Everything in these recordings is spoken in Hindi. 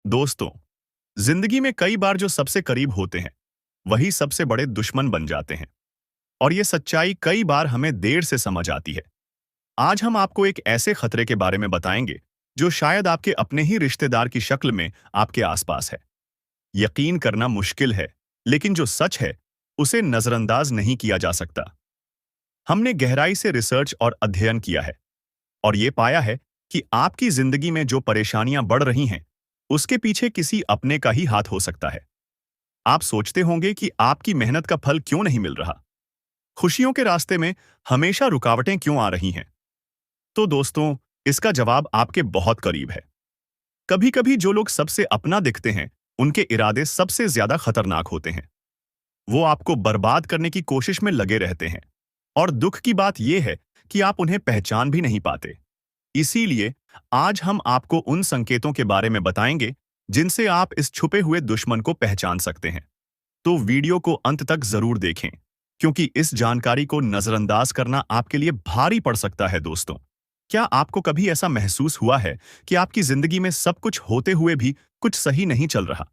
दोस्तों, जिंदगी में कई बार जो सबसे करीब होते हैं वही सबसे बड़े दुश्मन बन जाते हैं। और ये सच्चाई कई बार हमें देर से समझ आती है। आज हम आपको एक ऐसे खतरे के बारे में बताएंगे जो शायद आपके अपने ही रिश्तेदार की शक्ल में आपके आसपास है। यकीन करना मुश्किल है, लेकिन जो सच है उसे नजरअंदाज नहीं किया जा सकता। हमने गहराई से रिसर्च और अध्ययन किया है और ये पाया है कि आपकी जिंदगी में जो परेशानियां बढ़ रही हैं उसके पीछे किसी अपने का ही हाथ हो सकता है। आप सोचते होंगे कि आपकी मेहनत का फल क्यों नहीं मिल रहा, खुशियों के रास्ते में हमेशा रुकावटें क्यों आ रही हैं। तो दोस्तों, इसका जवाब आपके बहुत करीब है। कभी कभी जो लोग सबसे अपना दिखते हैं उनके इरादे सबसे ज्यादा खतरनाक होते हैं। वो आपको बर्बाद करने की कोशिश में लगे रहते हैं और दुख की बात यह है कि आप उन्हें पहचान भी नहीं पाते। इसीलिए आज हम आपको उन संकेतों के बारे में बताएंगे जिनसे आप इस छुपे हुए दुश्मन को पहचान सकते हैं। तो वीडियो को अंत तक जरूर देखें, क्योंकि इस जानकारी को नजरअंदाज करना आपके लिए भारी पड़ सकता है। दोस्तों, क्या आपको कभी ऐसा महसूस हुआ है कि आपकी जिंदगी में सब कुछ होते हुए भी कुछ सही नहीं चल रहा,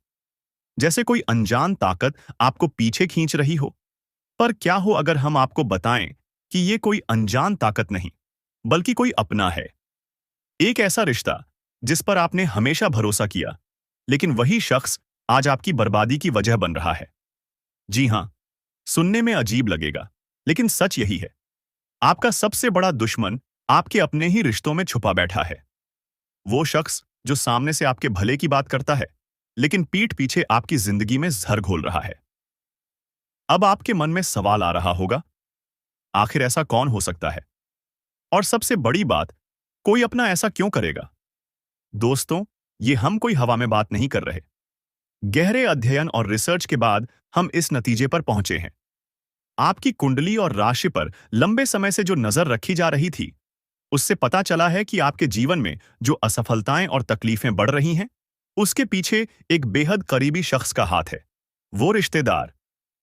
जैसे कोई अनजान ताकत आपको पीछे खींच रही हो? पर क्या हो अगर हम आपको बताएं कि ये कोई अनजान ताकत नहीं, बल्कि कोई अपना है। एक ऐसा रिश्ता जिस पर आपने हमेशा भरोसा किया, लेकिन वही शख्स आज आपकी बर्बादी की वजह बन रहा है। जी हां, सुनने में अजीब लगेगा, लेकिन सच यही है। आपका सबसे बड़ा दुश्मन आपके अपने ही रिश्तों में छुपा बैठा है। वो शख्स जो सामने से आपके भले की बात करता है, लेकिन पीठ पीछे आपकी जिंदगी में जहर घोल रहा है। अब आपके मन में सवाल आ रहा होगा, आखिर ऐसा कौन हो सकता है? और सबसे बड़ी बात, कोई अपना ऐसा क्यों करेगा? दोस्तों, ये हम कोई हवा में बात नहीं कर रहे। गहरे अध्ययन और रिसर्च के बाद हम इस नतीजे पर पहुंचे हैं। आपकी कुंडली और राशि पर लंबे समय से जो नजर रखी जा रही थी, उससे पता चला है कि आपके जीवन में जो असफलताएं और तकलीफें बढ़ रही हैं, उसके पीछे एक बेहद करीबी शख्स का हाथ है। वो रिश्तेदार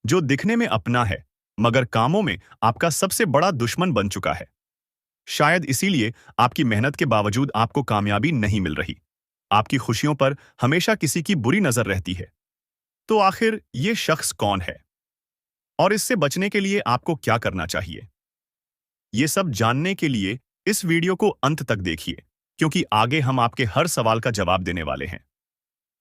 जो दिखने में अपना है, मगर कामों में आपका सबसे बड़ा दुश्मन बन चुका है। शायद इसीलिए आपकी मेहनत के बावजूद आपको कामयाबी नहीं मिल रही। आपकी खुशियों पर हमेशा किसी की बुरी नजर रहती है। तो आखिर ये शख्स कौन है और इससे बचने के लिए आपको क्या करना चाहिए? ये सब जानने के लिए इस वीडियो को अंत तक देखिए, क्योंकि आगे हम आपके हर सवाल का जवाब देने वाले हैं।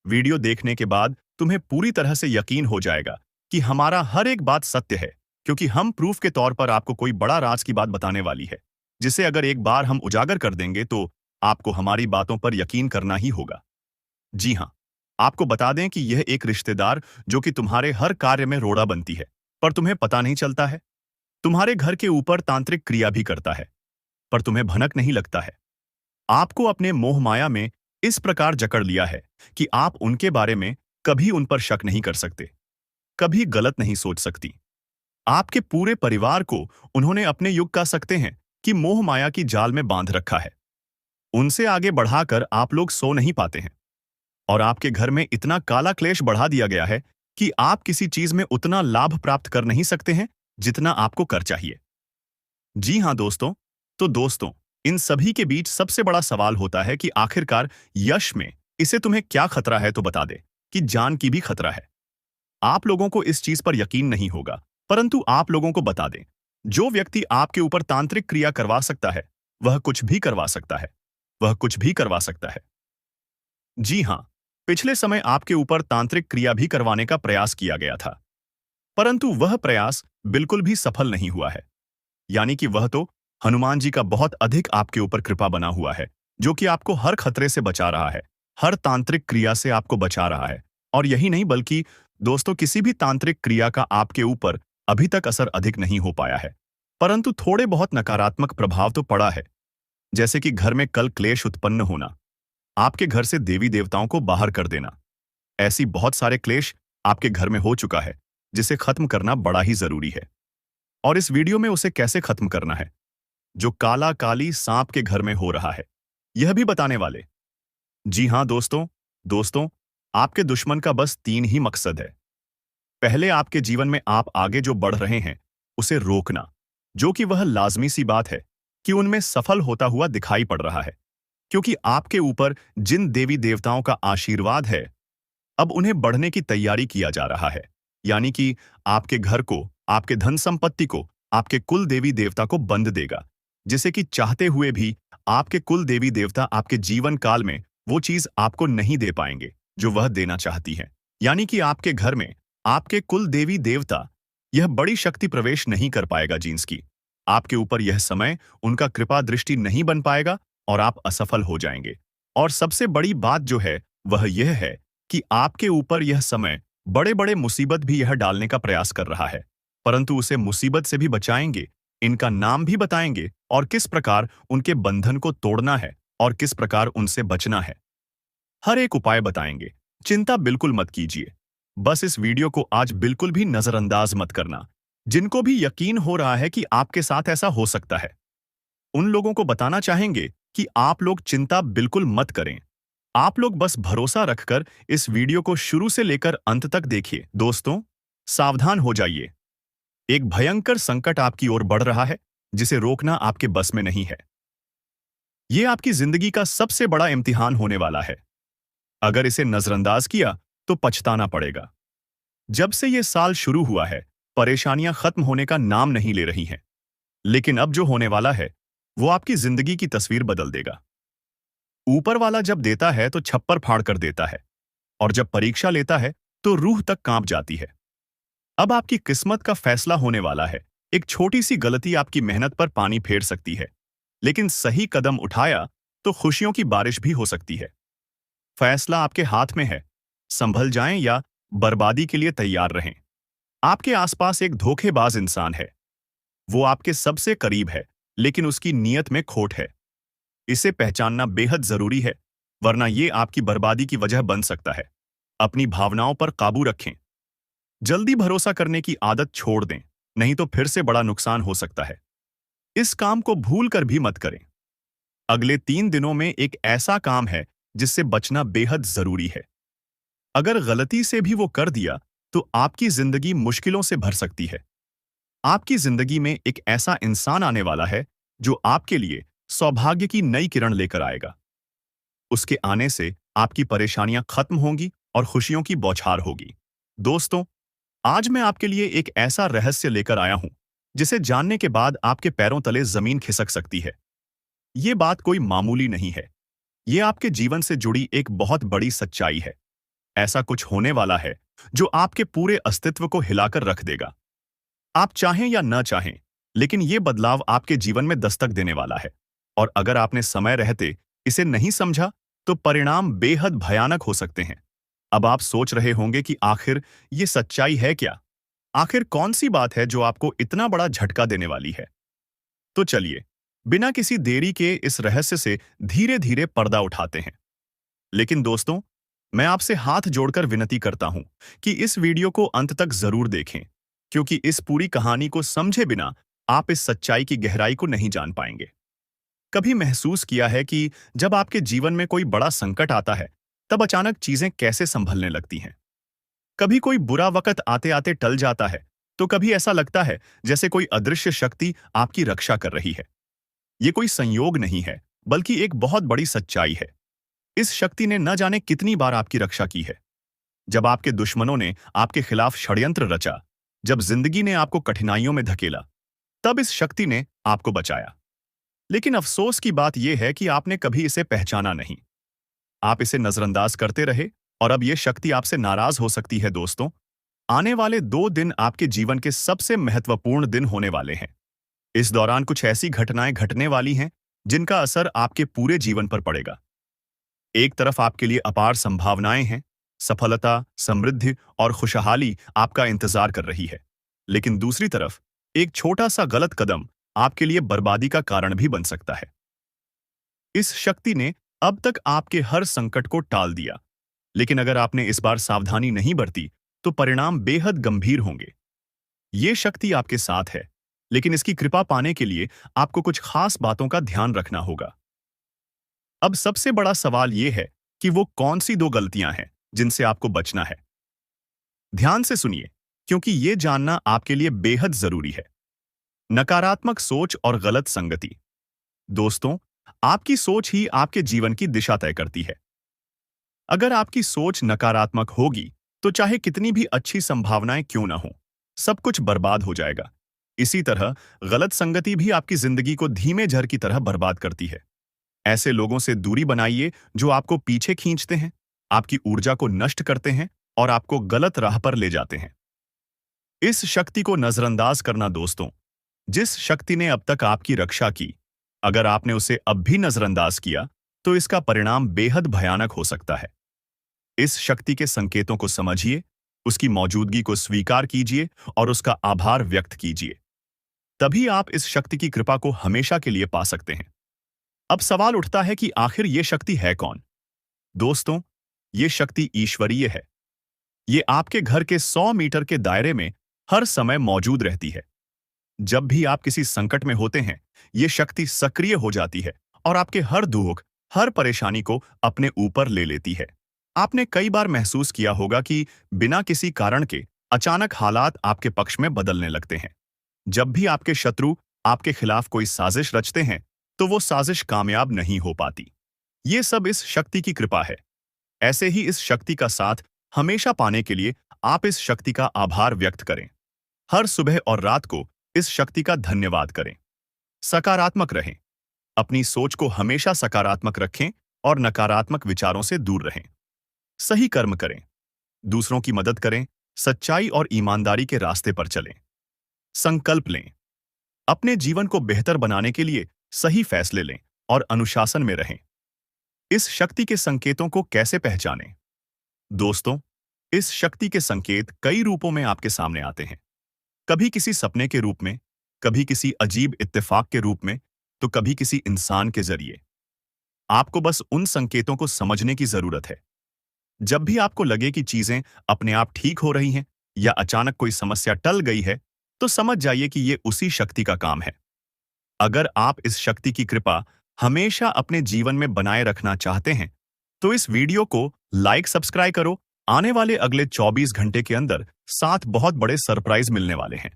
वीडियो देखने के बाद तुम्हें पूरी तरह से यकीन हो जाएगा कि हमारा हर एक बात सत्य है, क्योंकि हम प्रूफ के तौर पर आपको कोई बड़ा राज की बात बताने वाली है, जिसे अगर एक बार हम उजागर कर देंगे तो आपको हमारी बातों पर यकीन करना ही होगा। जी हाँ, आपको बता दें कि यह एक रिश्तेदार जो कि तुम्हारे हर कार्य में रोड़ा बनती है, पर तुम्हें पता नहीं चलता है। तुम्हारे घर के ऊपर तांत्रिक क्रिया भी करता है, पर तुम्हें भनक नहीं लगता है। आपको अपने मोह माया में इस प्रकार जकड़ लिया है कि आप उनके बारे में कभी उन पर शक नहीं कर सकते, कभी गलत नहीं सोच सकती। आपके पूरे परिवार को उन्होंने अपने युग कह सकते हैं कि मोह माया की जाल में बांध रखा है। उनसे आगे बढ़ाकर आप लोग सो नहीं पाते हैं और आपके घर में इतना काला क्लेश बढ़ा दिया गया है कि आप किसी चीज में उतना लाभ प्राप्त कर नहीं सकते हैं जितना आपको कर चाहिए। जी हां दोस्तों, तो दोस्तों, इन सभी के बीच सबसे बड़ा सवाल होता है कि आखिरकार यश में इसे तुम्हें क्या खतरा है? तो बता दे कि जान की भी खतरा है। आप लोगों को इस चीज पर यकीन नहीं होगा, परंतु आप लोगों को बता दें, जो व्यक्ति आपके ऊपर तांत्रिक क्रिया करवा सकता है, वह कुछ भी करवा सकता है। वह कुछ भी करवा सकता है। जी हां, पिछले समय आपके ऊपर तांत्रिक क्रिया भी करवाने का प्रयास किया गया था, परंतु वह प्रयास बिल्कुल भी सफल नहीं हुआ है। यानी कि वह तो हनुमान जी का बहुत अधिक आपके ऊपर कृपा बना हुआ है, जो कि आपको हर खतरे से बचा रहा है, हर तांत्रिक क्रिया से आपको बचा रहा है। और यही नहीं, बल्कि दोस्तों, किसी भी तांत्रिक क्रिया का आपके ऊपर अभी तक असर अधिक नहीं हो पाया है, परंतु थोड़े बहुत नकारात्मक प्रभाव तो पड़ा है। जैसे कि घर में कल क्लेश उत्पन्न होना, आपके घर से देवी देवताओं को बाहर कर देना। ऐसी बहुत सारे क्लेश आपके घर में हो चुका है, जिसे खत्म करना बड़ा ही जरूरी है। और इस वीडियो में उसे कैसे खत्म करना है, जो काला काली सांप के घर में हो रहा है, यह भी बताने वाले। जी हां दोस्तों, दोस्तों, आपके दुश्मन का बस 3 ही मकसद है। पहले, आपके जीवन में आप आगे जो बढ़ रहे हैं उसे रोकना, जो कि वह लाजमी सी बात है कि उनमें सफल होता हुआ दिखाई पड़ रहा है। क्योंकि आपके ऊपर जिन देवी देवताओं का आशीर्वाद है, अब उन्हें बढ़ने की तैयारी किया जा रहा है। यानी कि आपके घर को, आपके धन संपत्ति को, आपके कुल देवी देवता को बंद देगा, जिसे कि चाहते हुए भी आपके कुल देवी देवता आपके जीवन काल में वो चीज आपको नहीं दे पाएंगे जो वह देना चाहती है। यानी कि आपके घर में आपके कुल देवी देवता यह बड़ी शक्ति प्रवेश नहीं कर पाएगा जींस की। आपके ऊपर यह समय उनका कृपा दृष्टि नहीं बन पाएगा और आप असफल हो जाएंगे। और सबसे बड़ी बात जो है वह यह है कि आपके ऊपर यह समय बड़े बड़े मुसीबत भी यह डालने का प्रयास कर रहा है, परंतु उसे मुसीबत से भी बचाएंगे, इनका नाम भी बताएंगे और किस प्रकार उनके बंधन को तोड़ना है और किस प्रकार उनसे बचना है। हर एक उपाय बताएंगे। चिंता बिल्कुल मत कीजिए। बस इस वीडियो को आज बिल्कुल भी नजरअंदाज मत करना। जिनको भी यकीन हो रहा है कि आपके साथ ऐसा हो सकता है, उन लोगों को बताना चाहेंगे कि आप लोग चिंता बिल्कुल मत करें। आप लोग बस भरोसा रखकर इस वीडियो को शुरू से लेकर अंत तक देखिए। दोस्तों, सावधान हो जाइए। एक भयंकर संकट आपकी ओर बढ़ रहा है, जिसे रोकना आपके बस में नहीं है। यह आपकी जिंदगी का सबसे बड़ा इम्तिहान होने वाला है। अगर इसे नजरअंदाज किया तो पछताना पड़ेगा। जब से यह साल शुरू हुआ है, परेशानियां खत्म होने का नाम नहीं ले रही हैं। लेकिन अब जो होने वाला है, वो आपकी जिंदगी की तस्वीर बदल देगा। ऊपर वाला जब देता है तो छप्पर फाड़ कर देता है, और जब परीक्षा लेता है तो रूह तक कांप जाती है। अब आपकी किस्मत का फैसला होने वाला है। एक छोटी सी गलती आपकी मेहनत पर पानी फेर सकती है, लेकिन सही कदम उठाया तो खुशियों की बारिश भी हो सकती है। फैसला आपके हाथ में है। संभल जाएं या बर्बादी के लिए तैयार रहें। आपके आसपास एक धोखेबाज इंसान है। वो आपके सबसे करीब है, लेकिन उसकी नीयत में खोट है। इसे पहचानना बेहद जरूरी है, वरना ये आपकी बर्बादी की वजह बन सकता है। अपनी भावनाओं पर काबू रखें। जल्दी भरोसा करने की आदत छोड़ दें, नहीं तो फिर से बड़ा नुकसान हो सकता है। इस काम को भूल कर भी मत करें। अगले 3 दिनों में एक ऐसा काम है जिससे बचना बेहद जरूरी है। अगर गलती से भी वो कर दिया तो आपकी जिंदगी मुश्किलों से भर सकती है। आपकी जिंदगी में एक ऐसा इंसान आने वाला है जो आपके लिए सौभाग्य की नई किरण लेकर आएगा। उसके आने से आपकी परेशानियां खत्म होंगी और खुशियों की बौछार होगी। दोस्तों, आज मैं आपके लिए एक ऐसा रहस्य लेकर आया हूं जिसे जानने के बाद आपके पैरों तले जमीन खिसक सकती है। ये बात कोई मामूली नहीं है। ये आपके जीवन से जुड़ी एक बहुत बड़ी सच्चाई है। ऐसा कुछ होने वाला है जो आपके पूरे अस्तित्व को हिलाकर रख देगा। आप चाहें या न चाहें, लेकिन ये बदलाव आपके जीवन में दस्तक देने वाला है। और अगर आपने समय रहते इसे नहीं समझा तो परिणाम बेहद भयानक हो सकते हैं। अब आप सोच रहे होंगे कि आखिर ये सच्चाई है क्या? आखिर कौन सी बात है जो आपको इतना बड़ा झटका देने वाली है? तो चलिए, बिना किसी देरी के इस रहस्य से धीरे धीरे पर्दा उठाते हैं। लेकिन दोस्तों, मैं आपसे हाथ जोड़कर विनती करता हूं कि इस वीडियो को अंत तक जरूर देखें, क्योंकि इस पूरी कहानी को समझे बिना आप इस सच्चाई की गहराई को नहीं जान पाएंगे। कभी महसूस किया है कि जब आपके जीवन में कोई बड़ा संकट आता है, तब अचानक चीजें कैसे संभलने लगती हैं? कभी कोई बुरा वक्त आते आते टल जाता है, तो कभी ऐसा लगता है जैसे कोई अदृश्य शक्ति आपकी रक्षा कर रही है। ये कोई संयोग नहीं है, बल्कि एक बहुत बड़ी सच्चाई है। इस शक्ति ने न जाने कितनी बार आपकी रक्षा की है। जब आपके दुश्मनों ने आपके खिलाफ षड्यंत्र रचा, जब जिंदगी ने आपको कठिनाइयों में धकेला, तब इस शक्ति ने आपको बचाया। लेकिन अफसोस की बात यह है कि आपने कभी इसे पहचाना नहीं। आप इसे नजरअंदाज करते रहे और अब यह शक्ति आपसे नाराज हो सकती है। दोस्तों, आने वाले 2 दिन आपके जीवन के सबसे महत्वपूर्ण दिन होने वाले हैं। इस दौरान कुछ ऐसी घटनाएं घटने वाली हैं जिनका असर आपके पूरे जीवन पर पड़ेगा। एक तरफ आपके लिए अपार संभावनाएं हैं, सफलता, समृद्धि और खुशहाली आपका इंतजार कर रही है। लेकिन दूसरी तरफ एक छोटा सा गलत कदम आपके लिए बर्बादी का कारण भी बन सकता है। इस शक्ति ने अब तक आपके हर संकट को टाल दिया, लेकिन अगर आपने इस बार सावधानी नहीं बरती तो परिणाम बेहद गंभीर होंगे। ये शक्ति आपके साथ है, लेकिन इसकी कृपा पाने के लिए आपको कुछ खास बातों का ध्यान रखना होगा। अब सबसे बड़ा सवाल यह है कि वो कौन सी 2 गलतियां हैं जिनसे आपको बचना है। ध्यान से सुनिए, क्योंकि ये जानना आपके लिए बेहद जरूरी है। नकारात्मक सोच और गलत संगति। दोस्तों, आपकी सोच ही आपके जीवन की दिशा तय करती है। अगर आपकी सोच नकारात्मक होगी, तो चाहे कितनी भी अच्छी संभावनाएं क्यों ना हो, सब कुछ बर्बाद हो जाएगा। इसी तरह गलत संगति भी आपकी जिंदगी को धीमे झर की तरह बर्बाद करती है। ऐसे लोगों से दूरी बनाइए जो आपको पीछे खींचते हैं, आपकी ऊर्जा को नष्ट करते हैं और आपको गलत राह पर ले जाते हैं। इस शक्ति को नजरअंदाज करना दोस्तों, जिस शक्ति ने अब तक आपकी रक्षा की, अगर आपने उसे अब भी नजरअंदाज किया, तो इसका परिणाम बेहद भयानक हो सकता है। इस शक्ति के संकेतों को समझिए, उसकी मौजूदगी को स्वीकार कीजिए और उसका आभार व्यक्त कीजिए। तभी आप इस शक्ति की कृपा को हमेशा के लिए पा सकते हैं। अब सवाल उठता है कि आखिर ये शक्ति है कौन? दोस्तों, ये शक्ति ईश्वरीय है। ये आपके घर के 100 मीटर के दायरे में हर समय मौजूद रहती है। जब भी आप किसी संकट में होते हैं, ये शक्ति सक्रिय हो जाती है और आपके हर दुख, हर परेशानी को अपने ऊपर ले लेती है। आपने कई बार महसूस किया होगा कि बिना किसी कारण के अचानक हालात आपके पक्ष में बदलने लगते हैं। जब भी आपके शत्रु आपके खिलाफ कोई साजिश रचते हैं, तो वो साजिश कामयाब नहीं हो पाती। ये सब इस शक्ति की कृपा है। ऐसे ही इस शक्ति का साथ हमेशा पाने के लिए आप इस शक्ति का आभार व्यक्त करें। हर सुबह और रात को इस शक्ति का धन्यवाद करें। सकारात्मक रहें। अपनी सोच को हमेशा सकारात्मक रखें और नकारात्मक विचारों से दूर रहें। सही कर्म करें, दूसरों की मदद करें, सच्चाई और ईमानदारी के रास्ते पर चलें। संकल्प लें, अपने जीवन को बेहतर बनाने के लिए सही फैसले लें और अनुशासन में रहें। इस शक्ति के संकेतों को कैसे पहचानें? दोस्तों, इस शक्ति के संकेत कई रूपों में आपके सामने आते हैं। कभी किसी सपने के रूप में, कभी किसी अजीब इत्तेफाक के रूप में, तो कभी किसी इंसान के जरिए। आपको बस उन संकेतों को समझने की जरूरत है। जब भी आपको लगे कि चीजें अपने आप ठीक हो रही हैं या अचानक कोई समस्या टल गई है, तो समझ जाइए कि ये उसी शक्ति का काम है। अगर आप इस शक्ति की कृपा हमेशा अपने जीवन में बनाए रखना चाहते हैं, तो इस वीडियो को लाइक सब्सक्राइब करो। आने वाले अगले 24 घंटे के अंदर 7 बहुत बड़े सरप्राइज मिलने वाले हैं।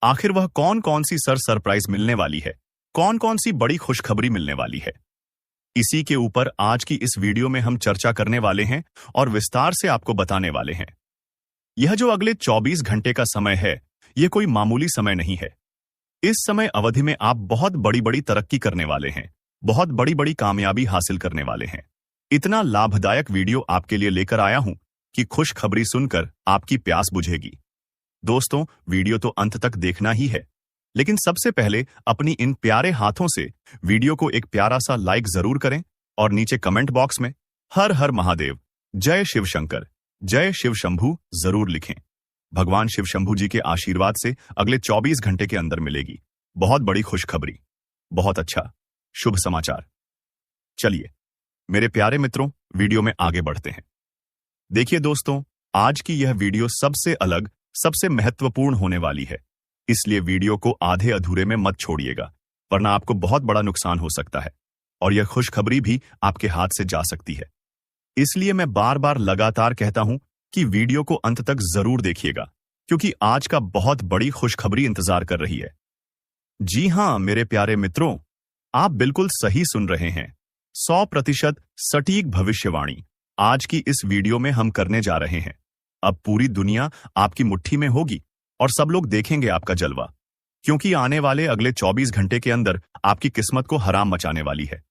आखिर वह कौन कौन सी सरप्राइज मिलने वाली है, कौन कौन सी बड़ी खुशखबरी मिलने वाली है, इसी के ऊपर आज की इस वीडियो में हम चर्चा करने वाले हैं और विस्तार से आपको बताने वाले हैं। यह जो अगले 24 घंटे का समय है, यह कोई मामूली समय नहीं है। इस समय अवधि में आप बहुत बड़ी बड़ी तरक्की करने वाले हैं, बहुत बड़ी बड़ी कामयाबी हासिल करने वाले हैं। इतना लाभदायक वीडियो आपके लिए लेकर आया हूं कि खुशखबरी सुनकर आपकी प्यास बुझेगी। दोस्तों, वीडियो तो अंत तक देखना ही है, लेकिन सबसे पहले अपनी इन प्यारे हाथों से वीडियो को एक प्यारा सा लाइक जरूर करें और नीचे कमेंट बॉक्स में हर हर महादेव, जय शिव शंकर, जय शिव शंभू जरूर लिखें। भगवान शिव शंभू जी के आशीर्वाद से अगले 24 घंटे के अंदर मिलेगी बहुत बड़ी खुशखबरी, बहुत अच्छा शुभ समाचार। चलिए मेरे प्यारे मित्रों, वीडियो में आगे बढ़ते हैं। देखिए दोस्तों, आज की यह वीडियो सबसे अलग, सबसे महत्वपूर्ण होने वाली है, इसलिए वीडियो को आधे अधूरे में मत छोड़िएगा, वरना आपको बहुत बड़ा नुकसान हो सकता है और यह खुशखबरी भी आपके हाथ से जा सकती है। इसलिए मैं बार बार लगातार कहता हूं कि वीडियो को अंत तक जरूर देखिएगा, क्योंकि आज का बहुत बड़ी खुशखबरी इंतजार कर रही है। जी हां मेरे प्यारे मित्रों, आप बिल्कुल सही सुन रहे हैं। 100% सटीक भविष्यवाणी आज की इस वीडियो में हम करने जा रहे हैं। अब पूरी दुनिया आपकी मुट्ठी में होगी और सब लोग देखेंगे आपका जलवा, क्योंकि आने वाले अगले 24 घंटे के अंदर आपकी किस्मत को हराम मचाने वाली है।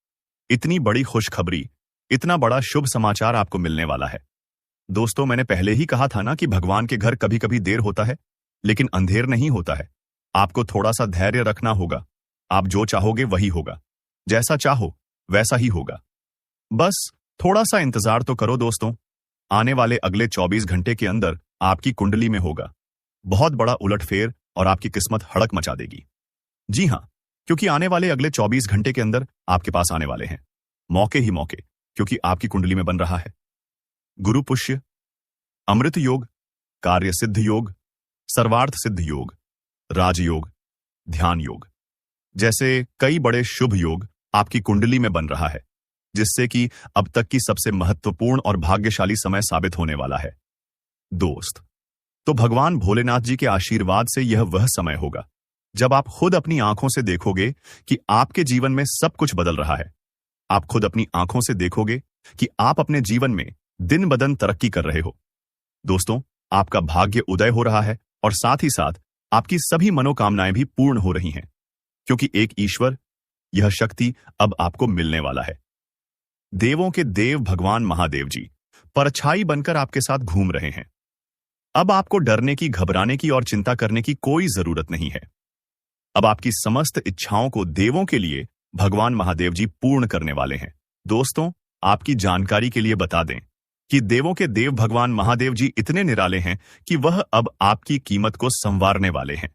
इतनी बड़ी खुशखबरी, इतना बड़ा शुभ समाचार आपको मिलने वाला है। दोस्तों, मैंने पहले ही कहा था ना कि भगवान के घर कभी कभी देर होता है, लेकिन अंधेर नहीं होता है। आपको थोड़ा सा धैर्य रखना होगा। आप जो चाहोगे वही होगा, जैसा चाहो वैसा ही होगा। बस थोड़ा सा इंतजार तो करो दोस्तों। आने वाले अगले 24 घंटे के अंदर आपकी कुंडली में होगा बहुत बड़ा उलटफेर और आपकी किस्मत हड़क मचा देगी। जी हां, क्योंकि आने वाले अगले 24 घंटे के अंदर आपके पास आने वाले हैं मौके ही मौके, क्योंकि आपकी कुंडली में बन रहा है गुरु पुष्य, अमृत योग, कार्य सिद्ध योग, सर्वार्थ सिद्ध योग, राजयोग, ध्यान योग जैसे कई बड़े शुभ योग आपकी कुंडली में बन रहा है, जिससे कि अब तक की सबसे महत्वपूर्ण और भाग्यशाली समय साबित होने वाला है। दोस्त, तो भगवान भोलेनाथ जी के आशीर्वाद से यह वह समय होगा जब आप खुद अपनी आंखों से देखोगे कि आपके जीवन में सब कुछ बदल रहा है। आप खुद अपनी आंखों से देखोगे कि आप अपने जीवन में दिन ब दिन तरक्की कर रहे हो। दोस्तों, आपका भाग्य उदय हो रहा है और साथ ही साथ आपकी सभी मनोकामनाएं भी पूर्ण हो रही हैं, क्योंकि एक ईश्वर, यह शक्ति अब आपको मिलने वाला है। देवों के देव भगवान महादेव जी परछाई बनकर आपके साथ घूम रहे हैं। अब आपको डरने की, घबराने की और चिंता करने की कोई जरूरत नहीं है। अब आपकी समस्त इच्छाओं को देवों के लिए भगवान महादेव जी पूर्ण करने वाले हैं। दोस्तों, आपकी जानकारी के लिए बता दें कि देवों के देव भगवान महादेव जी इतने निराले हैं कि वह अब आपकी कीमत को संवारने वाले हैं।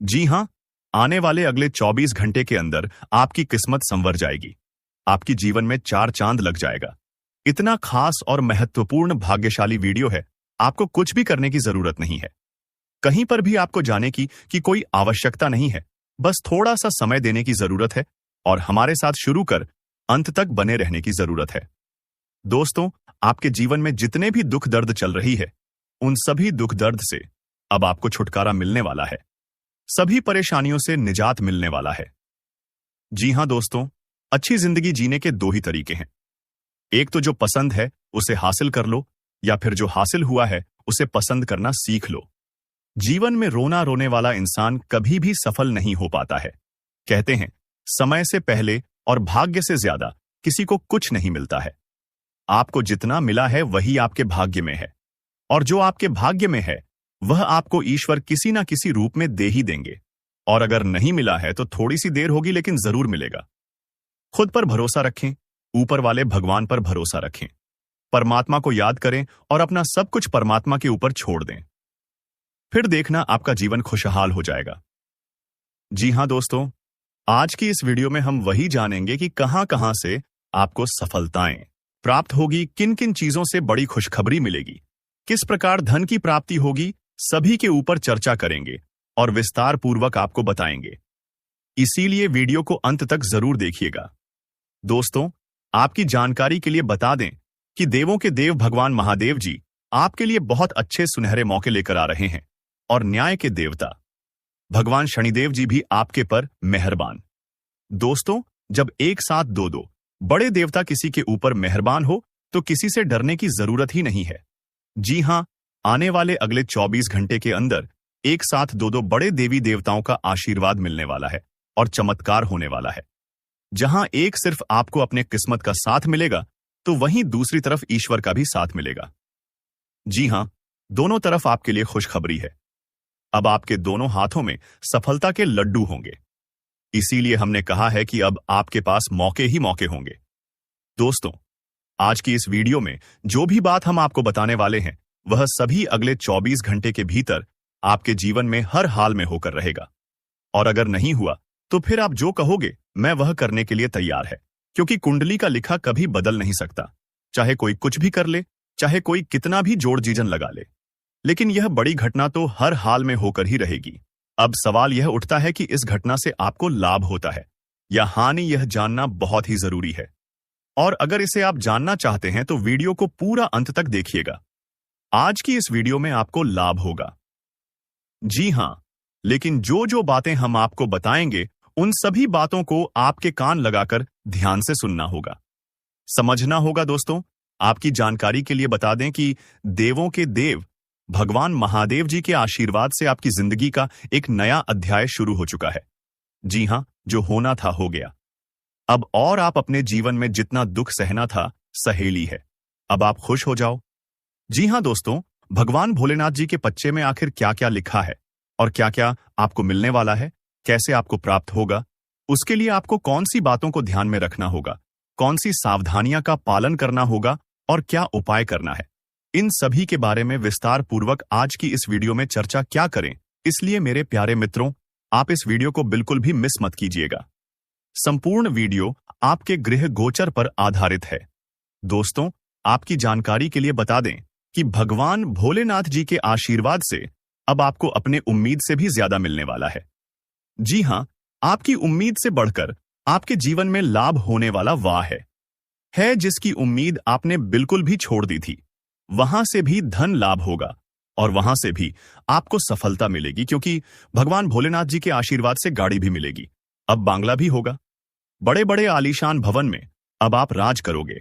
जी हां, आने वाले अगले 24 घंटे के अंदर आपकी किस्मत संवर जाएगी। आपकी जीवन में 4 चांद लग जाएगा। इतना खास और महत्वपूर्ण भाग्यशाली वीडियो है, आपको कुछ भी करने की जरूरत नहीं है। कहीं पर भी आपको जाने की कोई आवश्यकता नहीं है। बस थोड़ा सा समय देने की जरूरत है और हमारे साथ शुरू कर अंत तक बने रहने की जरूरत है। दोस्तों, आपके जीवन में जितने भी दुख दर्द चल रही है, उन सभी दुख दर्द से अब आपको छुटकारा मिलने वाला है। सभी परेशानियों से निजात मिलने वाला है। जी हां दोस्तों, अच्छी जिंदगी जीने के 2 ही तरीके हैं। एक तो जो पसंद है उसे हासिल कर लो, या फिर जो हासिल हुआ है उसे पसंद करना सीख लो। जीवन में रोना रोने वाला इंसान कभी भी सफल नहीं हो पाता है। कहते हैं, समय से पहले और भाग्य से ज्यादा किसी को कुछ नहीं मिलता है। आपको जितना मिला है वही आपके भाग्य में है, और जो आपके भाग्य में है वह आपको ईश्वर किसी ना किसी रूप में दे ही देंगे। और अगर नहीं मिला है तो थोड़ी सी देर होगी, लेकिन जरूर मिलेगा। खुद पर भरोसा रखें, ऊपर वाले भगवान पर भरोसा रखें, परमात्मा को याद करें और अपना सब कुछ परमात्मा के ऊपर छोड़ दें। फिर देखना आपका जीवन खुशहाल हो जाएगा। जी हां दोस्तों, आज की इस वीडियो में हम वही जानेंगे कि कहां से आपको सफलताएं प्राप्त होगी, किन किन चीजों से बड़ी खुशखबरी मिलेगी, किस प्रकार धन की प्राप्ति होगी, सभी के ऊपर चर्चा करेंगे और विस्तार पूर्वक आपको बताएंगे। इसीलिए वीडियो को अंत तक जरूर देखिएगा। दोस्तों, आपकी जानकारी के लिए बता दें कि देवों के देव भगवान महादेव जी आपके लिए बहुत अच्छे सुनहरे मौके लेकर आ रहे हैं, और न्याय के देवता भगवान शनिदेव जी भी आपके पर मेहरबान। दोस्तों, जब एक साथ दो बड़े देवता किसी के ऊपर मेहरबान हो तो किसी से डरने की जरूरत ही नहीं है। जी हां, आने वाले अगले 24 घंटे के अंदर एक साथ दो बड़े देवी देवताओं का आशीर्वाद मिलने वाला है और चमत्कार होने वाला है। जहां एक सिर्फ आपको अपने किस्मत का साथ मिलेगा, तो वहीं दूसरी तरफ ईश्वर का भी साथ मिलेगा। जी हां, दोनों तरफ आपके लिए खुशखबरी है। अब आपके दोनों हाथों में सफलता के लड्डू होंगे। इसीलिए हमने कहा है कि अब आपके पास मौके ही मौके होंगे। दोस्तों, आज की इस वीडियो में जो भी बात हम आपको बताने वाले हैं, वह सभी अगले 24 घंटे के भीतर आपके जीवन में हर हाल में होकर रहेगा। और अगर नहीं हुआ तो फिर आप जो कहोगे मैं वह करने के लिए तैयार है, क्योंकि कुंडली का लिखा कभी बदल नहीं सकता। चाहे कोई कुछ भी कर ले, चाहे कोई कितना भी जोड़ जीजन लगा ले, लेकिन यह बड़ी घटना तो हर हाल में होकर ही रहेगी। अब सवाल यह उठता है कि इस घटना से आपको लाभ होता है या हानि, यह जानना बहुत ही जरूरी है। और अगर इसे आप जानना चाहते हैं तो वीडियो को पूरा अंत तक देखिएगा। आज की इस वीडियो में आपको लाभ होगा। जी हां, लेकिन जो बातें हम आपको बताएंगे, उन सभी बातों को आपके कान लगाकर ध्यान से सुनना होगा, समझना होगा। दोस्तों, आपकी जानकारी के लिए बता दें कि देवों के देव भगवान महादेव जी के आशीर्वाद से आपकी जिंदगी का एक नया अध्याय शुरू हो चुका है। जी हां, जो होना था हो गया। अब और आप अपने जीवन में जितना दुख सहना था, सहेली है। अब आप खुश हो जाओ। जी हां दोस्तों, भगवान भोलेनाथ जी के पच्चे में आखिर क्या क्या लिखा है और क्या क्या आपको मिलने वाला है, कैसे आपको प्राप्त होगा, उसके लिए आपको कौन सी बातों को ध्यान में रखना होगा, कौन सी सावधानियां का पालन करना होगा और क्या उपाय करना है, इन सभी के बारे में विस्तार पूर्वक आज की इस वीडियो में चर्चा क्या करें। इसलिए मेरे प्यारे मित्रों, आप इस वीडियो को बिल्कुल भी मिस मत कीजिएगा। संपूर्ण वीडियो आपके गृह गोचर पर आधारित है। दोस्तों, आपकी जानकारी के लिए बता दें कि भगवान भोलेनाथ जी के आशीर्वाद से अब आपको अपने उम्मीद से भी ज्यादा मिलने वाला है। जी हां, आपकी उम्मीद से बढ़कर आपके जीवन में लाभ होने वाला वह है जिसकी उम्मीद आपने बिल्कुल भी छोड़ दी थी। वहां से भी धन लाभ होगा और वहां से भी आपको सफलता मिलेगी, क्योंकि भगवान भोलेनाथ जी के आशीर्वाद से गाड़ी भी मिलेगी। अब बांग्ला भी होगा। बड़े बड़े आलीशान भवन में अब आप राज करोगे।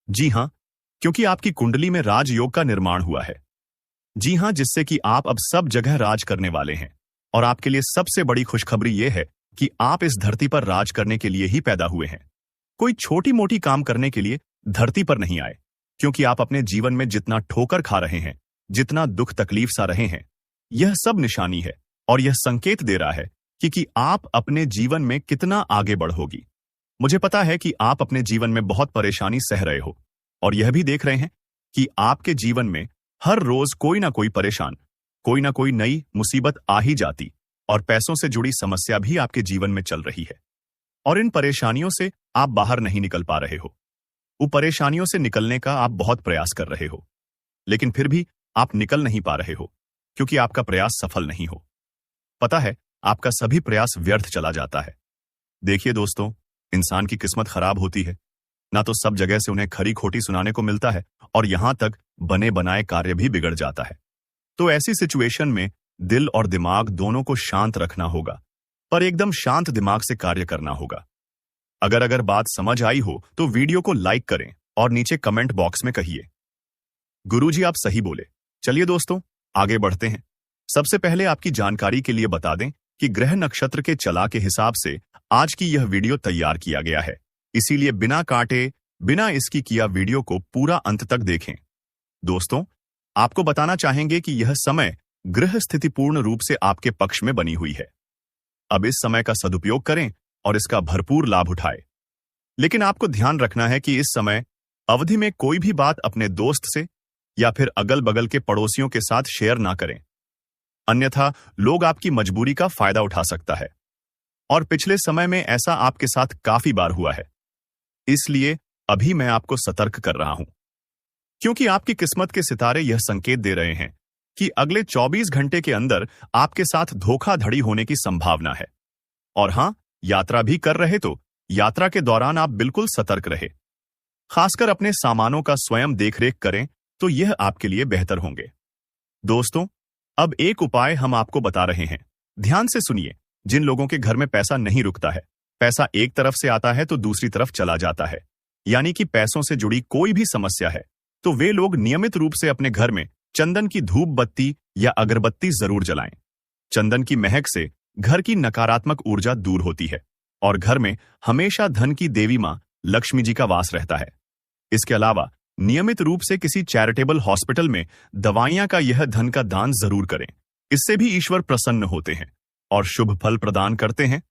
जी हां, क्योंकि आपकी कुंडली में राजयोग का निर्माण हुआ है। जी हां, जिससे कि आप अब सब जगह राज करने वाले हैं। और आपके लिए सबसे बड़ी खुशखबरी यह है कि आप इस धरती पर राज करने के लिए ही पैदा हुए हैं। कोई छोटी मोटी काम करने के लिए धरती पर नहीं आए, क्योंकि आप अपने जीवन में जितना ठोकर खा रहे हैं, जितना दुख तकलीफ सा रहे हैं, यह सब निशानी है और यह संकेत दे रहा है कि आप अपने जीवन में कितना आगे बढ़ोगी। मुझे पता है कि आप अपने जीवन में बहुत परेशानी सह रहे हो और यह भी देख रहे हैं कि आपके जीवन में हर रोज कोई ना कोई परेशान, कोई ना कोई नई मुसीबत आ ही जाती और पैसों से जुड़ी समस्या भी आपके जीवन में चल रही है। और इन परेशानियों से आप बाहर नहीं निकल पा रहे हो। उन परेशानियों से निकलने का आप बहुत प्रयास कर रहे हो, लेकिन फिर भी आप निकल नहीं पा रहे हो, क्योंकि आपका प्रयास सफल नहीं हो। पता है, आपका सभी प्रयास व्यर्थ चला जाता है। देखिए दोस्तों, इंसान की किस्मत खराब होती है। ना तो सब जगह से उन्हें खरी खोटी सुनाने को मिलता है और यहां तक बने बनाए कार्य भी बिगड़ जाता है। तो ऐसी सिचुएशन में दिल और दिमाग दोनों को शांत रखना होगा, पर एकदम शांत दिमाग से कार्य करना होगा। अगर बात समझ आई हो तो वीडियो को लाइक करें और नीचे कमेंट बॉक्स में कहिए, गुरुजी आप सही बोले। चलिए दोस्तों, आगे बढ़ते हैं। सबसे पहले आपकी जानकारी के लिए बता दें कि ग्रह नक्षत्र के चला के हिसाब से आज की यह वीडियो तैयार किया गया है, इसीलिए बिना काटे, बिना इसकी किया वीडियो को पूरा अंत तक देखें। दोस्तों, आपको बताना चाहेंगे कि यह समय ग्रह स्थिति पूर्ण रूप से आपके पक्ष में बनी हुई है। अब इस समय का सदुपयोग करें और इसका भरपूर लाभ उठाएं। लेकिन आपको ध्यान रखना है कि इस समय अवधि में कोई भी बात अपने दोस्त से या फिर अगल बगल के पड़ोसियों के साथ शेयर ना करें, अन्यथा लोग आपकी मजबूरी का फायदा उठा सकता है। और पिछले समय में ऐसा आपके साथ काफी बार हुआ है, इसलिए अभी मैं आपको सतर्क कर रहा हूं, क्योंकि आपकी किस्मत के सितारे यह संकेत दे रहे हैं कि अगले 24 घंटे के अंदर आपके साथ धोखाधड़ी होने की संभावना है। और हां, यात्रा भी कर रहे तो यात्रा के दौरान आप बिल्कुल सतर्क रहे। खासकर अपने सामानों का स्वयं देखरेख करें तो यह आपके लिए बेहतर होंगे। दोस्तों, अब एक उपाय हम आपको बता रहे हैं, ध्यान से सुनिए। जिन लोगों के घर में पैसा नहीं रुकता है, पैसा एक तरफ से आता है तो दूसरी तरफ चला जाता है, यानी कि पैसों से जुड़ी कोई भी समस्या है, तो वे लोग नियमित रूप से अपने घर में चंदन की धूप बत्ती या अगरबत्ती जरूर जलाएं। चंदन की महक से घर की नकारात्मक ऊर्जा दूर होती है और घर में हमेशा धन की देवी मां लक्ष्मी जी का वास रहता है। इसके अलावा नियमित रूप से किसी चैरिटेबल हॉस्पिटल में दवाइयां का यह धन का दान जरूर करें। इससे भी ईश्वर प्रसन्न होते हैं और शुभ फल प्रदान करते हैं।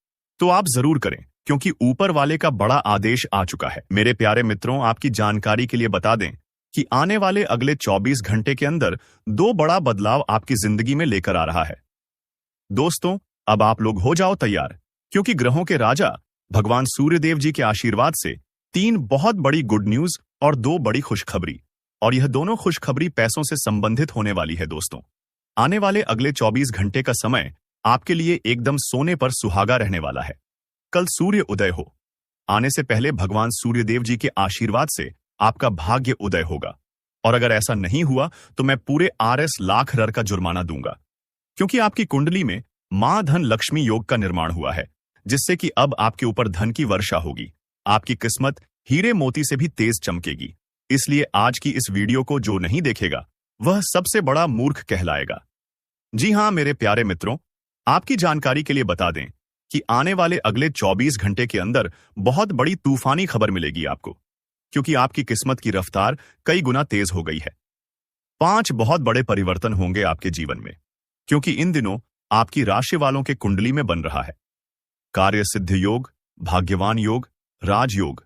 तो आप जरूर करें, क्योंकि ऊपर वाले का बड़ा आदेश आ चुका है। मेरे प्यारे मित्रों, आपकी जानकारी के लिए बता दें कि आने वाले अगले 24 घंटे के अंदर 2 बड़ा बदलाव आपकी जिंदगी में लेकर आ रहा है। दोस्तों, अब आप लोग हो जाओ तैयार, क्योंकि ग्रहों के राजा भगवान सूर्यदेव जी के आशीर्वाद से 3 बहुत बड़ी गुड न्यूज और 2 बड़ी खुशखबरी, और यह दोनों खुशखबरी पैसों से संबंधित होने वाली है। दोस्तों, आने वाले अगले 24 घंटे का समय आपके लिए एकदम सोने पर सुहागा रहने वाला है। कल सूर्य उदय हो, आने से पहले भगवान सूर्यदेव जी के आशीर्वाद से आपका भाग्य उदय होगा, और अगर ऐसा नहीं हुआ तो मैं पूरे RS लाख रर का जुर्माना दूंगा, क्योंकि आपकी कुंडली में मां धन लक्ष्मी योग का निर्माण हुआ है, जिससे कि अब आपके ऊपर धन की वर्षा होगी। आपकी किस्मत हीरे मोती से भी तेज चमकेगी। इसलिए आज की इस वीडियो को जो नहीं देखेगा वह सबसे बड़ा मूर्ख कहलाएगा। जी हां मेरे प्यारे मित्रों, आपकी जानकारी के लिए बता दें कि आने वाले अगले 24 घंटे के अंदर बहुत बड़ी तूफानी खबर मिलेगी आपको, क्योंकि आपकी किस्मत की रफ्तार कई गुना तेज हो गई है। 5 बहुत बड़े परिवर्तन होंगे आपके जीवन में, क्योंकि इन दिनों आपकी राशि वालों के कुंडली में बन रहा है कार्य सिद्ध योग, भाग्यवान योग, राजयोग,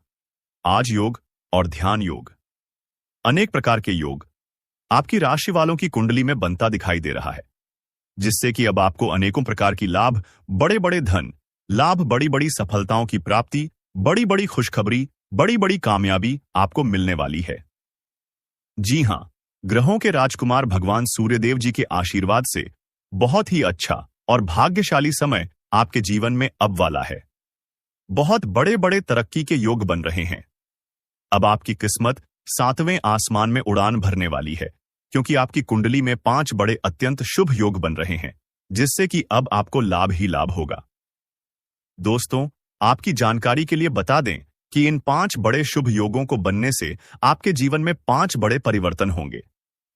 आज योग और ध्यान योग। अनेक प्रकार के योग आपकी राशि वालों की कुंडली में बनता दिखाई दे रहा है, जिससे कि अब आपको अनेकों प्रकार की लाभ, बड़े बड़े धन लाभ, बड़ी बड़ी सफलताओं की प्राप्ति, बड़ी बड़ी खुशखबरी, बड़ी बड़ी कामयाबी आपको मिलने वाली है। जी हां, ग्रहों के राजकुमार भगवान सूर्यदेव जी के आशीर्वाद से बहुत ही अच्छा और भाग्यशाली समय आपके जीवन में अब वाला है। बहुत बड़े बड़े तरक्की के योग बन रहे हैं। अब आपकी किस्मत 7वें आसमान में उड़ान भरने वाली है, क्योंकि आपकी कुंडली में 5 बड़े अत्यंत शुभ योग बन रहे हैं, जिससे कि अब आपको लाभ ही लाभ होगा। दोस्तों, आपकी जानकारी के लिए बता दें कि इन 5 बड़े शुभ योगों को बनने से आपके जीवन में 5 बड़े परिवर्तन होंगे।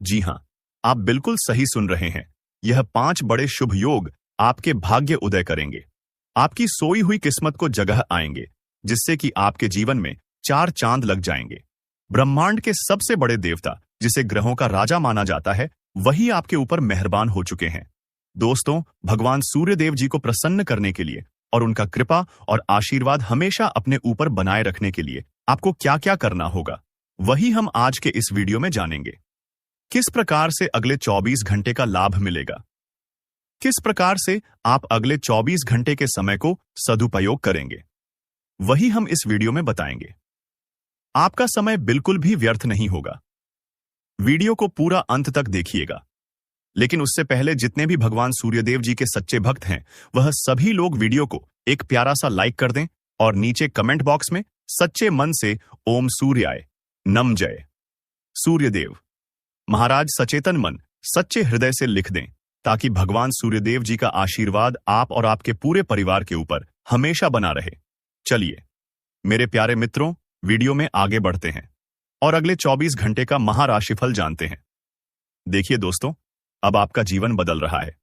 जी हां, आप बिल्कुल सही सुन रहे हैं। यह 5 बड़े शुभ योग आपके भाग्य उदय करेंगे, आपकी सोई हुई किस्मत को जगह आएंगे, जिससे कि आपके जीवन में 4 चांद लग जाएंगे। ब्रह्मांड के सबसे बड़े देवता, जिसे ग्रहों का राजा माना जाता है, वही आपके ऊपर मेहरबान हो चुके हैं। दोस्तों, भगवान सूर्यदेव जी को प्रसन्न करने के लिए और उनका कृपा और आशीर्वाद हमेशा अपने ऊपर बनाए रखने के लिए आपको क्या क्या करना होगा, वही हम आज के इस वीडियो में जानेंगे। किस प्रकार से अगले 24 घंटे का लाभ मिलेगा, किस प्रकार से आप अगले 24 घंटे के समय को सदुपयोग करेंगे, वही हम इस वीडियो में बताएंगे। आपका समय बिल्कुल भी व्यर्थ नहीं होगा। वीडियो को पूरा अंत तक देखिएगा। लेकिन उससे पहले जितने भी भगवान सूर्यदेव जी के सच्चे भक्त हैं, वह सभी लोग वीडियो को एक प्यारा सा लाइक कर दें और नीचे कमेंट बॉक्स में सच्चे मन से ओम सूर्याय नम जय सूर्यदेव महाराज सचेतन मन सच्चे हृदय से लिख दें, ताकि भगवान सूर्यदेव जी का आशीर्वाद आप और आपके पूरे परिवार के ऊपर हमेशा बना रहे। चलिए मेरे प्यारे मित्रों, वीडियो में आगे बढ़ते हैं और अगले 24 घंटे का महाराशिफल जानते हैं। देखिए दोस्तों, अब आपका जीवन बदल रहा है।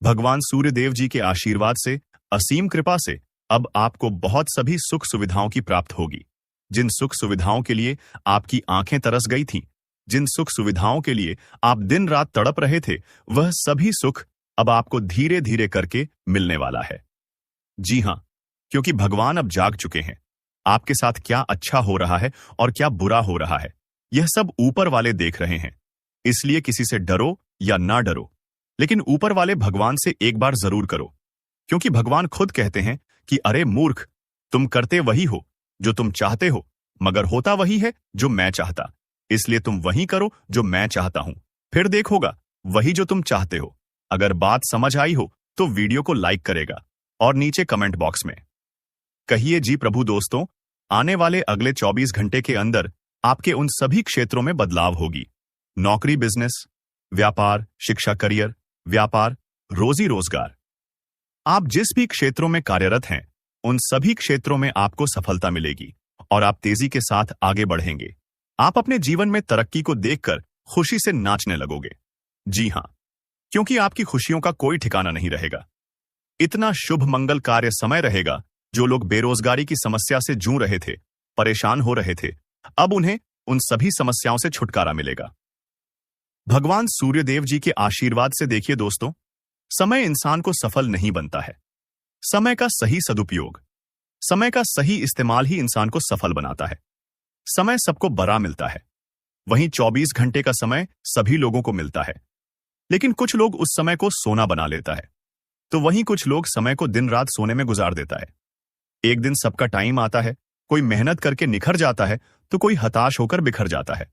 भगवान सूर्यदेव जी के आशीर्वाद से, असीम कृपा से अब आपको बहुत सभी सुख सुविधाओं की प्राप्त होगी। जिन सुख सुविधाओं के लिए आपकी आंखें तरस गई थीं, जिन सुख सुविधाओं के लिए आप दिन रात तड़प रहे थे, वह सभी सुख अब आपको धीरे धीरे करके मिलने वाला है। जी हां, क्योंकि भगवान अब जाग चुके हैं। आपके साथ क्या अच्छा हो रहा है और क्या बुरा हो रहा है, यह सब ऊपर वाले देख रहे हैं। इसलिए किसी से डरो या ना डरो, लेकिन ऊपर वाले भगवान से एक बार जरूर करो, क्योंकि भगवान खुद कहते हैं कि अरे मूर्ख, तुम करते वही हो जो तुम चाहते हो, मगर होता वही है जो मैं चाहता। इसलिए तुम वही करो जो मैं चाहता हूं, फिर देखोगा वही जो तुम चाहते हो। अगर बात समझ आई हो तो वीडियो को लाइक करेगा और नीचे कमेंट बॉक्स में कहिए जी प्रभु। दोस्तों, आने वाले अगले 24 घंटे के अंदर आपके उन सभी क्षेत्रों में बदलाव होगी। नौकरी, बिजनेस, व्यापार, शिक्षा, करियर, व्यापार, रोजी रोजगार, आप जिस भी क्षेत्रों में कार्यरत हैं, उन सभी क्षेत्रों में आपको सफलता मिलेगी और आप तेजी के साथ आगे बढ़ेंगे। आप अपने जीवन में तरक्की को देखकर खुशी से नाचने लगोगे। जी हां, क्योंकि आपकी खुशियों का कोई ठिकाना नहीं रहेगा। इतना शुभ मंगल कार्य समय रहेगा। जो लोग बेरोजगारी की समस्या से जूझ रहे थे, परेशान हो रहे थे, अब उन्हें उन सभी समस्याओं से छुटकारा मिलेगा। भगवान सूर्यदेव जी के आशीर्वाद से देखिए दोस्तों, समय इंसान को सफल नहीं बनता है। समय का सही सदुपयोग, समय का सही इस्तेमाल ही इंसान को सफल बनाता है। समय सबको बड़ा मिलता है, वहीं 24 घंटे का समय सभी लोगों को मिलता है। लेकिन कुछ लोग उस समय को सोना बना लेता है, तो वहीं कुछ लोग समय को दिन रात सोने में गुजार देता है। एक दिन सबका टाइम आता है, कोई मेहनत करके निखर जाता है तो कोई हताश होकर बिखर जाता है।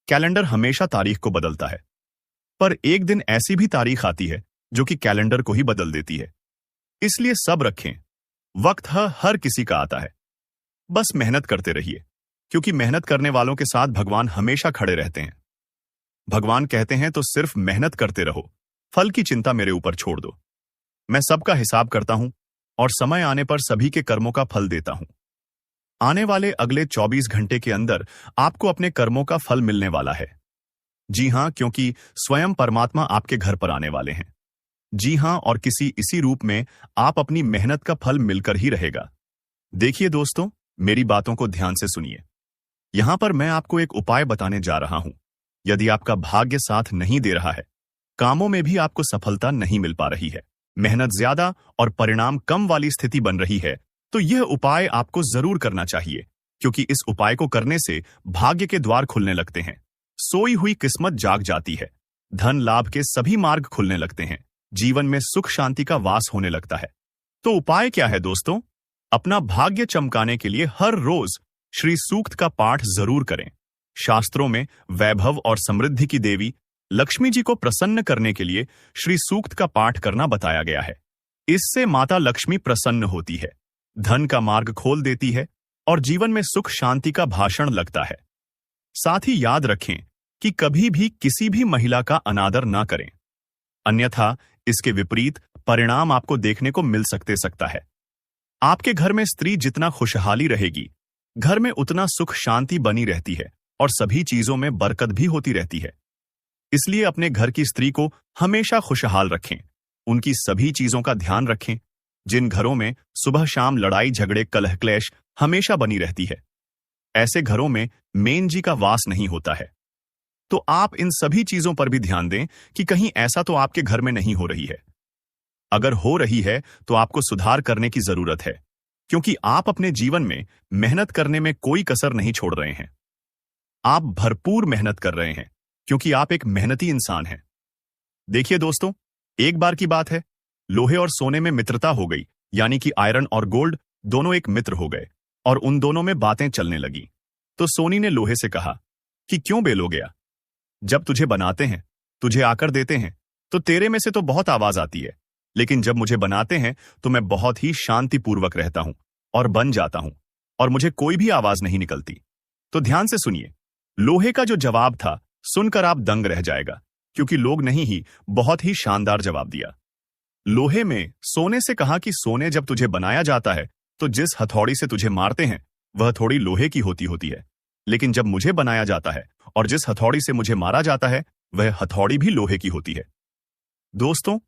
कैलेंडर हमेशा तारीख को बदलता है, पर एक दिन ऐसी भी तारीख आती है जो कि कैलेंडर को ही बदल देती है। इसलिए सब रखें, वक्त हर किसी का आता है। बस मेहनत करते रहिए, क्योंकि मेहनत करने वालों के साथ भगवान हमेशा खड़े रहते हैं। भगवान कहते हैं तो सिर्फ मेहनत करते रहो, फल की चिंता मेरे ऊपर छोड़ दो। मैं सबका हिसाब करता हूं और समय आने पर सभी के कर्मों का फल देता हूं। आने वाले अगले 24 घंटे के अंदर आपको अपने कर्मों का फल मिलने वाला है। जी हां, क्योंकि स्वयं परमात्मा आपके घर पर आने वाले हैं। जी हां, और किसी इसी रूप में आप अपनी मेहनत का फल मिलकर ही रहेगा। देखिए दोस्तों, मेरी बातों को ध्यान से सुनिए। यहां पर मैं आपको एक उपाय बताने जा रहा हूं। यदि आपका भाग्य साथ नहीं दे रहा है, कामों में भी आपको सफलता नहीं मिल पा रही है, मेहनत ज्यादा और परिणाम कम वाली स्थिति बन रही है, तो यह उपाय आपको जरूर करना चाहिए, क्योंकि इस उपाय को करने से भाग्य के द्वार खुलने लगते हैं, सोई हुई किस्मत जाग जाती है, धन लाभ के सभी मार्ग खुलने लगते हैं, जीवन में सुख शांति का वास होने लगता है। तो उपाय क्या है दोस्तों? अपना भाग्य चमकाने के लिए हर रोज श्री सूक्त का पाठ जरूर करें। शास्त्रों में वैभव और समृद्धि की देवी लक्ष्मी जी को प्रसन्न करने के लिए श्री सूक्त का पाठ करना बताया गया है। इससे माता लक्ष्मी प्रसन्न होती है, धन का मार्ग खोल देती है और जीवन में सुख शांति का भाषण लगता है। साथ ही याद रखें कि कभी भी किसी भी महिला का अनादर ना करें, अन्यथा इसके विपरीत परिणाम आपको देखने को मिल सकता है। आपके घर में स्त्री जितना खुशहाली रहेगी, घर में उतना सुख शांति बनी रहती है और सभी चीजों में बरकत भी होती रहती है। इसलिए अपने घर की स्त्री को हमेशा खुशहाल रखें, उनकी सभी चीजों का ध्यान रखें। जिन घरों में सुबह शाम लड़ाई झगड़े कलह क्लेश हमेशा बनी रहती है, ऐसे घरों में मेन जी का वास नहीं होता है। तो आप इन सभी चीजों पर भी ध्यान दें कि कहीं ऐसा तो आपके घर में नहीं हो रही है। अगर हो रही है तो आपको सुधार करने की जरूरत है, क्योंकि आप अपने जीवन में मेहनत करने में कोई कसर नहीं छोड़ रहे हैं। आप भरपूर मेहनत कर रहे हैं, क्योंकि आप एक मेहनती इंसान हैं। देखिए दोस्तों, एक बार की बात है, लोहे और सोने में मित्रता हो गई, यानी कि आयरन और गोल्ड दोनों एक मित्र हो गए और उन दोनों में बातें चलने लगी। तो सोनी ने लोहे से कहा कि क्यों बेलो गया, जब तुझे बनाते हैं, तुझे आकर देते हैं, तो तेरे में से तो बहुत आवाज आती है, लेकिन जब मुझे बनाते हैं तो मैं बहुत ही शांतिपूर्वक रहता हूं और बन जाता हूं और मुझे कोई भी आवाज नहीं निकलती। तो ध्यान से सुनिए, लोहे का जो जवाब था सुनकर आप दंग रह जाएगा, क्योंकि लोग नहीं ही बहुत ही शानदार जवाब दिया। लोहे में सोने से कहा कि सोने, जब तुझे बनाया जाता है तो जिस हथौड़ी से तुझे मारते हैं वह हथौड़ी लोहे की होती है, लेकिन जब मुझे बनाया जाता है और जिस हथौड़ी से मुझे मारा जाता है वह हथौड़ी भी लोहे की होती है। दोस्तों,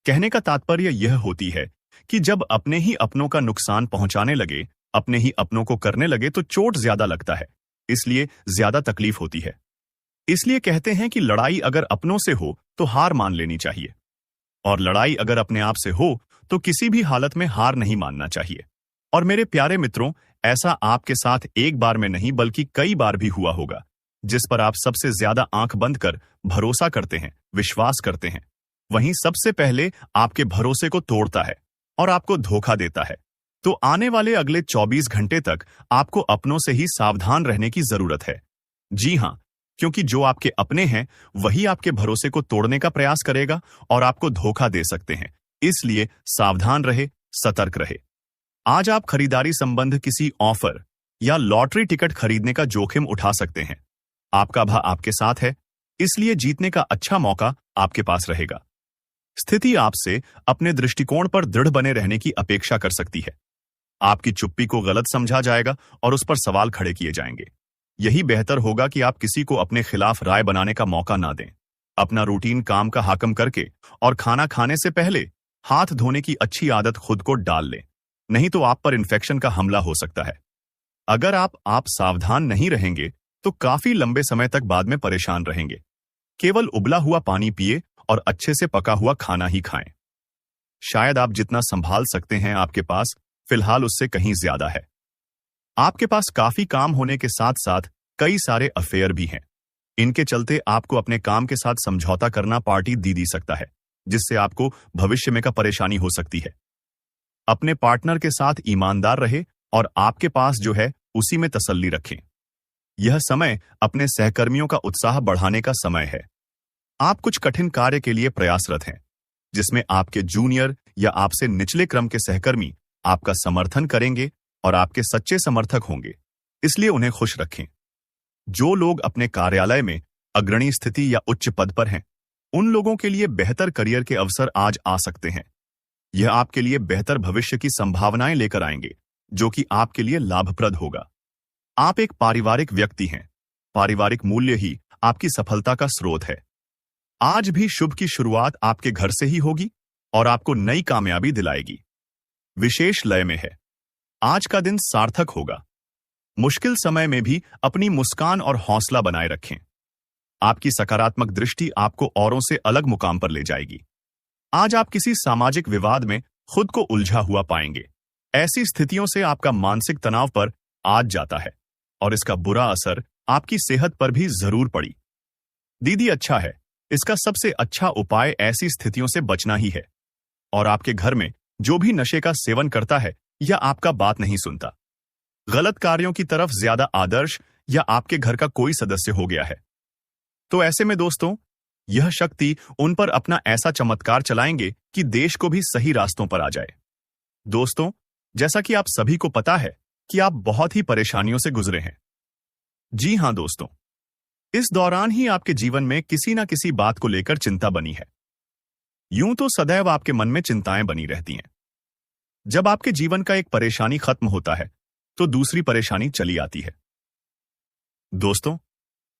कहने का तात्पर्य यह होती है कि जब अपने ही अपनों का नुकसान पहुंचाने लगे, अपने ही अपनों को करने लगे, तो चोट ज्यादा लगता है, इसलिए ज्यादा तकलीफ होती है। इसलिए कहते हैं कि लड़ाई अगर अपनों से हो तो हार मान लेनी चाहिए, और लड़ाई अगर अपने आप से हो तो किसी भी हालत में हार नहीं मानना चाहिए। और मेरे प्यारे मित्रों, ऐसा आपके साथ एक बार में नहीं बल्कि कई बार भी हुआ होगा, जिस पर आप सबसे ज्यादा आंख बंद कर भरोसा करते हैं, विश्वास करते हैं, वहीं सबसे पहले आपके भरोसे को तोड़ता है और आपको धोखा देता है। तो आने वाले अगले 24 घंटे तक आपको अपनों से ही सावधान रहने की जरूरत है। जी हां, क्योंकि जो आपके अपने हैं वही आपके भरोसे को तोड़ने का प्रयास करेगा और आपको धोखा दे सकते हैं। इसलिए सावधान रहे, सतर्क रहे। आज आप खरीदारी संबंध किसी ऑफर या लॉटरी टिकट खरीदने का जोखिम उठा सकते हैं। आपका भा आपके साथ है, इसलिए जीतने का अच्छा मौका आपके पास रहेगा। स्थिति आपसे अपने दृष्टिकोण पर दृढ़ बने रहने की अपेक्षा कर सकती है। आपकी चुप्पी को गलत समझा जाएगा और उस पर सवाल खड़े किए जाएंगे। यही बेहतर होगा कि आप किसी को अपने खिलाफ राय बनाने का मौका ना दें। अपना रूटीन काम का हाकम करके और खाना खाने से पहले हाथ धोने की अच्छी आदत खुद को डाल लें, नहीं तो आप पर इन्फेक्शन का हमला हो सकता है। अगर आप सावधान नहीं रहेंगे तो काफी लंबे समय तक बाद में परेशान रहेंगे। केवल उबला हुआ पानी पिए और अच्छे से पका हुआ खाना ही खाएं। शायद आप जितना संभाल सकते हैं आपके पास फिलहाल उससे कहीं ज्यादा है। आपके पास काफी काम होने के साथ साथ कई सारे अफेयर भी हैं। इनके चलते आपको अपने काम के साथ समझौता करना पार्टी दी सकता है, जिससे आपको भविष्य में का परेशानी हो सकती है। अपने पार्टनर के साथ ईमानदार रहे और आपके पास जो है उसी में तसल्ली रखें। यह समय अपने सहकर्मियों का उत्साह बढ़ाने का समय है। आप कुछ कठिन कार्य के लिए प्रयासरत हैं, जिसमें आपके जूनियर या आपसे निचले क्रम के सहकर्मी आपका समर्थन करेंगे और आपके सच्चे समर्थक होंगे, इसलिए उन्हें खुश रखें। जो लोग अपने कार्यालय में अग्रणी स्थिति या उच्च पद पर हैं, उन लोगों के लिए बेहतर करियर के अवसर आज आ सकते हैं। यह आपके लिए बेहतर भविष्य की संभावनाएं लेकर आएंगे, जो कि आपके लिए लाभप्रद होगा। आप एक पारिवारिक व्यक्ति हैं। पारिवारिक मूल्य ही आपकी सफलता का स्रोत है। आज भी शुभ की शुरुआत आपके घर से ही होगी और आपको नई कामयाबी दिलाएगी। विशेष लय में है। आज का दिन सार्थक होगा। मुश्किल समय में भी अपनी मुस्कान और हौसला बनाए रखें। आपकी सकारात्मक दृष्टि आपको औरों से अलग मुकाम पर ले जाएगी। आज आप किसी सामाजिक विवाद में खुद को उलझा हुआ पाएंगे। ऐसी स्थितियों से आपका मानसिक तनाव पर आज जाता है और इसका बुरा असर आपकी सेहत पर भी जरूर पड़ी। दीदी अच्छा है, इसका सबसे अच्छा उपाय ऐसी स्थितियों से बचना ही है। और आपके घर में जो भी नशे का सेवन करता है या आपका बात नहीं सुनता, गलत कार्यों की तरफ ज्यादा आदर्श या आपके घर का कोई सदस्य हो गया है, तो ऐसे में दोस्तों यह शक्ति उन पर अपना ऐसा चमत्कार चलाएंगे कि देश को भी सही रास्तों पर आ जाए। दोस्तों, जैसा कि आप सभी को पता है कि आप बहुत ही परेशानियों से गुजरे हैं। जी हां दोस्तों, इस दौरान ही आपके जीवन में किसी ना किसी बात को लेकर चिंता बनी है। यूं तो सदैव आपके मन में चिंताएं बनी रहती हैं। जब आपके जीवन का एक परेशानी खत्म होता है तो दूसरी परेशानी चली आती है। दोस्तों,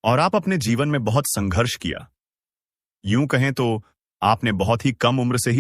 और आप अपने जीवन में बहुत संघर्ष किया। यूं कहें तो आपने बहुत ही कम उम्र से ही